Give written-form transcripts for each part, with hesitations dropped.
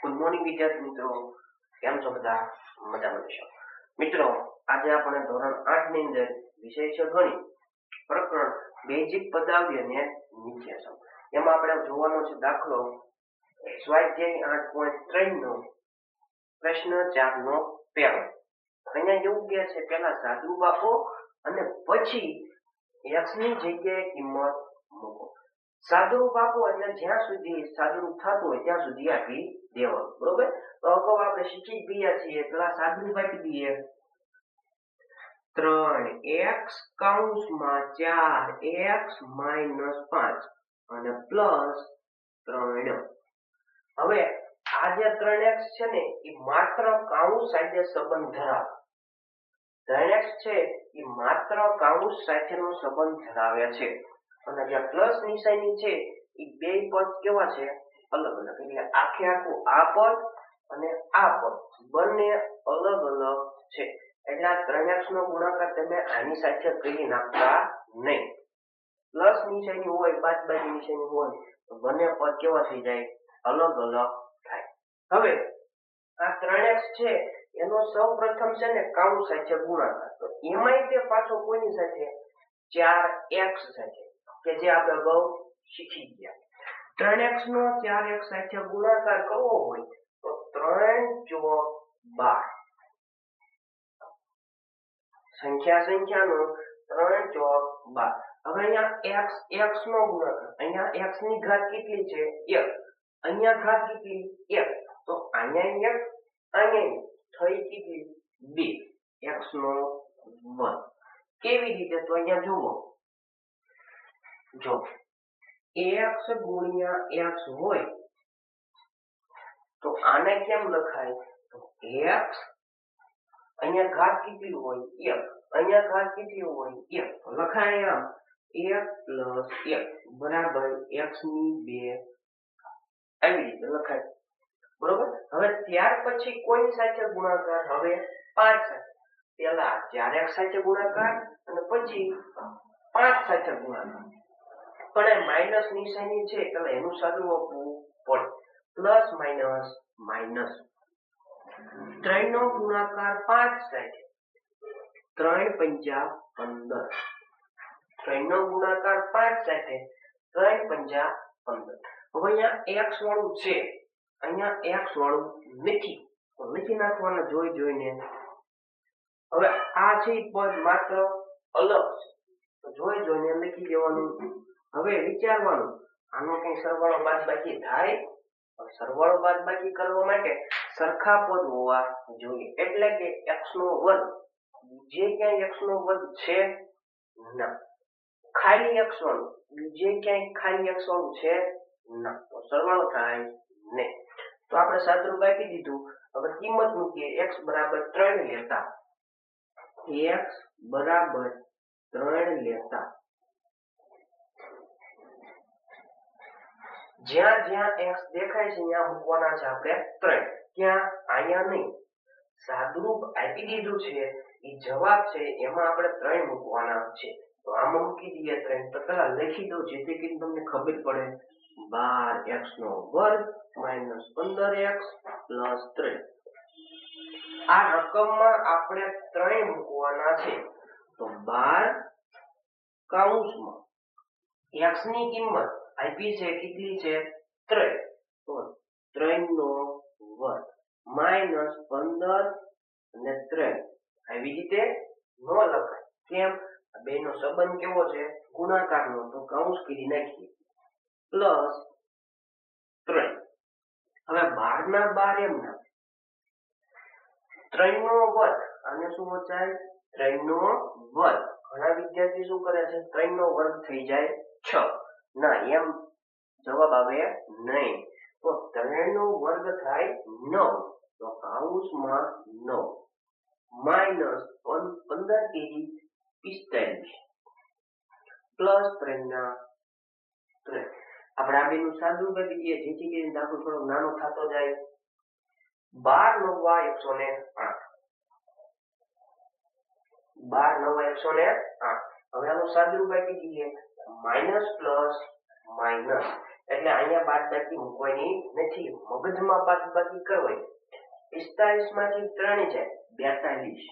Good morning વિદ્યાર્થી મિત્રો, કેમ છો બધા? મજામાં છો મિત્રો? આજે આપણે ધોરણ 8 ની અંદર વિષય છે ગણિત, પ્રકરણ બેઝિક પદાવલિ અને નિત્યાસમ. એમાં આપણે જોવાનો છે દાખલો સ્વાધ્યાય 8.3 નો પ્રશ્ન 4 નો પહેલો. અહીંયા એવું કહે છે પહેલા સાદુરૂપ આપો અને પછી x ની જગ્યાએ કિંમત મૂકો. સાદુરૂપ આપો એટલે જ્યાં સુધી સાદુરૂપ થતું હોય ત્યાં સુધી આપી દેવાનું, બરોબર? તો અગાઉ આપણે શીખી ગયા છીએ, પેલા સાદુરૂપ આપી દઈએ. 3x કૌંસમાં 4x - 5 અને પ્લસ 3. હવે આ જે 3x છે ને એ માત્ર કૌંસ સાથે સંબંધ ધરાવે. 3x છે એ માત્ર કૌંસ સાથેનો સંબંધ ધરાવે છે અને જે પ્લસ નિશાની છે એ બે પદ કેવા છે? અલગ અલગ. એટલે આખે આખું આ પદ અને આ પદ બંને અલગ અલગ છે. એટલે આ 3x નો ગુણાકાર તમે આની સાથે કરી નાખતા નહીં. પ્લસ નિશાની હોય, બાદબાકી નિશાની હોય તો બંને પદ કેવા થઈ જાય? અલગ અલગ થાય. હવે આ 3x છે એનો સૌપ્રથમ છે ને કૌંસ સાથે ગુણાકાર, તો એમાંય તે પાછો કોઈની સાથે? 4x સાથે, કે જે આપણે અગાઉ શીખી ગયા. 3x નો 4x સાથે ગુણાકાર કરવો હોય તો 3 × 12. સંખ્યાનો 3 × 12. હવે અહીંયા x નો ગુણાકાર, અહીંયા x ની ઘાત કેટલી છે? 1. અહીંયા ઘાત કેટલી? 1. તો અહીંયા 1, અહીંયા થઈ કેટલી? 2. x નો વર્ગ. કેવી રીતે? તો અહીંયા જુઓ, જો x × x હોય તો આને કેમ લખાય? તો x અહીંયા ઘાત કેટલી હોય? 1. અહીંયા ઘાત કેટલી હોય? 1. તો લખાય આમ 1 + 1 બરાબર x ની 2. આવી રીતે લખાય, બરોબર? હવે ત્યાર પછી કોની સાથે ગુણાકાર? હવે 5 સાથે. પહેલા 4x સાથે ગુણાકાર અને પછી 5 સાથે ગુણાકાર. પણ એ માઈનસ નિશાની છે એટલે એનું સાદું આપવું પડે. Plus minus minus. 3 નો ગુણાકાર 5 સાથે, 3 × 5 = 15. 3 નો ગુણાકાર 5 સાથે, 3 × 5 = 15. હવે અહીંયા x વાળું છે, અહીંયા x વાળું નથી, તો લખી નાખવાના જોઈને. હવે આ છે પદ માત્ર અલગ છે, તો જોઈને લખી દેવાનું. હવે વિચારવાનું, આનો કઈ સરવાળો બાદબાકી થાય? સરવાળો બાદબાકી કરવા માટે સરખા પદ હોવા જોઈએ. એટલે કે x નો વર્ગ, જે ક્યાંય x નો વર્ગ છે ના. ખાલી x વાળું, બીજે ક્યાંય ખાલી x વાળું છે ના, તો સરવાળો થાય નહીં. તો આપણે સાદુરૂપ આપી દીધું. હવે કિંમત મૂકીએ. x = 3 લેતા, x = 3 લેતા જ્યાં જ્યાં x દેખાય છે ત્યાં મૂકવાના છે આપણે 3. ક્યાં? અહીંયા નહીં. સાદુરૂપ આપી દીધું છે, એ જવાબ છે એમાં આપણે 3 મૂકવાના છે. તો આમાં મૂકી દઈએ 3. તો પહેલા લખી દઉં જેથી કરીને તમને ખબર પડે. 12x² - 15x + 3. આ રકમમાં આપણે 3 મૂકવાના છે. તો 12 કૌંસમાં x ની કિંમત આપી છે કેટલી છે? 3. તો 3 નો વર્ગ - 15 અને 3. આવી રીતે ન લખાય. કેમ? આ બેનો સંબંધ કેવો છે? ગુણાકારનો. તો કૌંસ કરી નાખીએ. પ્લસ 3. હવે 12 ના 12 એમના. 3 નો વર્ગ, આને શું વચાય? 3 નો વર્ગ. ઘણા વિદ્યાર્થી શું કરે છે? 3 નો વર્ગ થઈ જાય 6. ના, એમ જવાબ આવે નહીં. તો 3 નો વર્ગ થાય 9. તો કૌંસમાં 9 - 15 કેરી 45 પ્લસ 3 ના 3. આપણે આ બેનું સાદુરૂપ આપી દઈએ જેથી કરીને દાખલો થોડો નાનો થતો જાય. 12 × 9 = 108. 12 × 9 = 108. હવે આનું સાદુરૂપ આપી દઈએ. Minus plus minus. એટલે અહીંયા બાદબાકી મૂકવાની નથી, મગજમાં બાદબાકી કરવાની. 45 માંથી 3 જાય 42,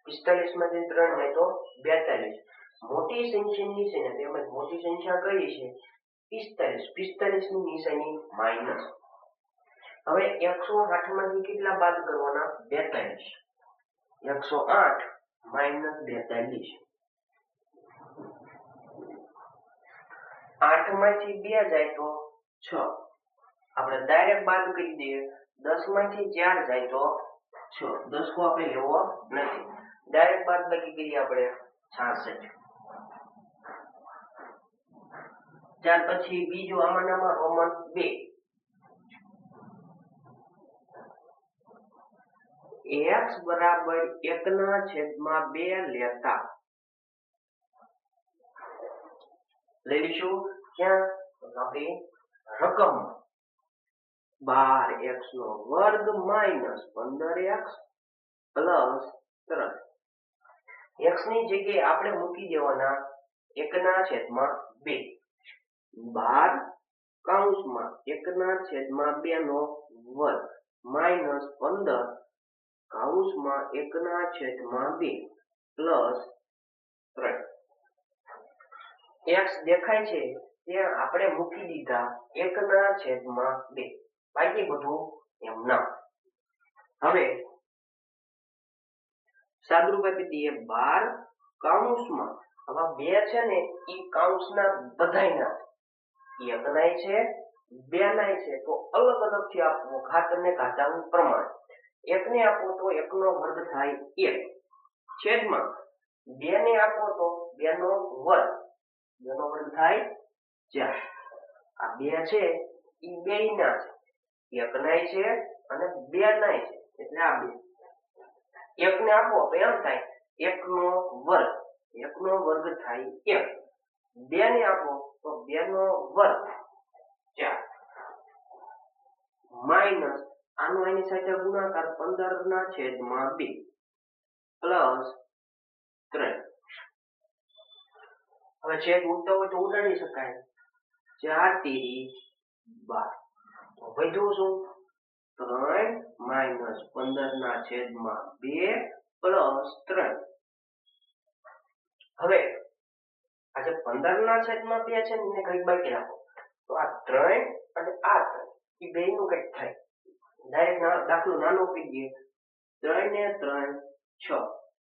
45 માંથી 3 જાય તો 42. મોટી સંખ્યાની છે ને તેમજ મોટી સંખ્યા કઈ છે 45, 45 ની નિશાની માઇનસ. હવે 108 માંથી કેટલા બાદ કરવાના 42, 108 માઇનસ 42. 8 માંથી 2 જાય તો 6, આપણે ડાયરેક્ટ બાદ કરી દઈએ. 10 માંથી 4 જાય તો 6, 10 કો આપણે લેવો નથી, ડાયરેક્ટ બાદ બાકી કરીએ આપણે 66. ત્યાર પછી બીજું આમાંનામાં રોમન 2, x બરાબર 1/2 લેતા લઈશું ક્યાં આપણે રકમ 12x નો વર્ગ માઇનસ 15x પ્લસ 3. x ની જગ્યાએ આપણે મૂકી દેવાના 1/2, 12 કૌંસમાં 1/2 નો વર્ગ માઇનસ 15 કૌંસમાં 1/2 પ્લસ 3. x દેખાય છે ત્યાં આપણે મૂકી દીધા 1/2, બાકી બધું એમ ના. હવે સાદુરૂપ આપી દઈએ 12 કૌંસમાં, હવે 2 છે ને એ કૌંસના બધાયના એકનાય છે બેનાય છે, તો અલગ અલગ થી આપવો ઘાત અને ઘાતાંક પ્રમાણે. 1 ને આપો તો 1 નો વર્ગ થાય 1 છેદમાં 2 ને આપો તો 2 નો વર્ગ, 2 નો વર્ગ થાય 4. આ 2 છે એ બેયના છે, એકનાય છે અને બેનાય છે, એટલે આ 2. 1 ને આપો તો એમ થાય 1 નો વર્ગ, 1 નો વર્ગ થાય 1. 2 ને આપો તો 2 નો વર્ગ 4 માઇનસ આનો એની સાથે ગુણાકાર 15/2 પ્લસ 3. હવે છેદ ઉડતા હોય તો ઉડાડી શકાય, 4 તેરી 12. તો વધ્યું શું 3 માઇનસ 15/2 પ્લસ 3. હવે આ જે 15/2 છે ને એને કઈ બાકી રાખો તો આ 3 અને આ 3 એ બે નું કઈક થાય. ડાયરેક્ટ દાખલો નાનો કરી દઈએ. 3 ને 3 6,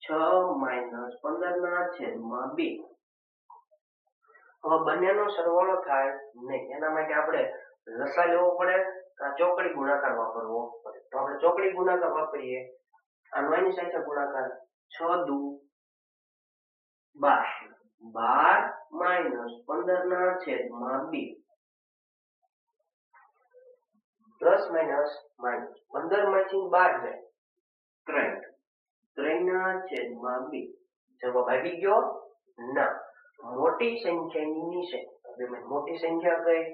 6 માઇનસ 15/2. હવે બંનેનો સરવાળો થાય નહીં, એના માટે આપણે લસા લેવો પડે, ચોકડી ગુણાકાર વાપરવો પડે. તો આપણે ચોકડી ગુણાકાર વાપરીએ. આનો એની સાથે ગુણાકાર 6 દુ 12, 12 માઇનસ 15/2 પ્લસ માઇનસ માઇનસ 15 માંથી 12 જાય 3/2. જવાબ આવી ગયો ના. મોટી સંખ્યાની નિશાની, મોટી સંખ્યા કઈ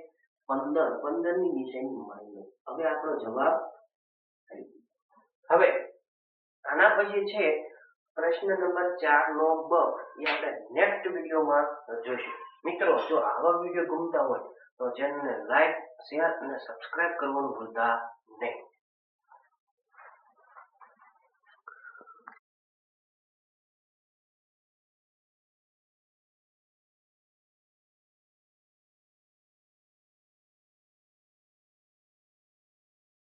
15, 15 ની નિશાની માઇનસ. હવે આપણો જવાબ આવી ગયો. હવે આના પછી છે પ્રશ્ન નંબર 4 નો બ, એ આપણે નેક્સ્ટ વિડીયોમાં જોઈશું. મિત્રો જો આવા વિડીયો ગમતા હોય તો ચેનલને લાઈક, શેર અને સબસ્ક્રાઇબ કરવાનું ભૂલતા નહીં.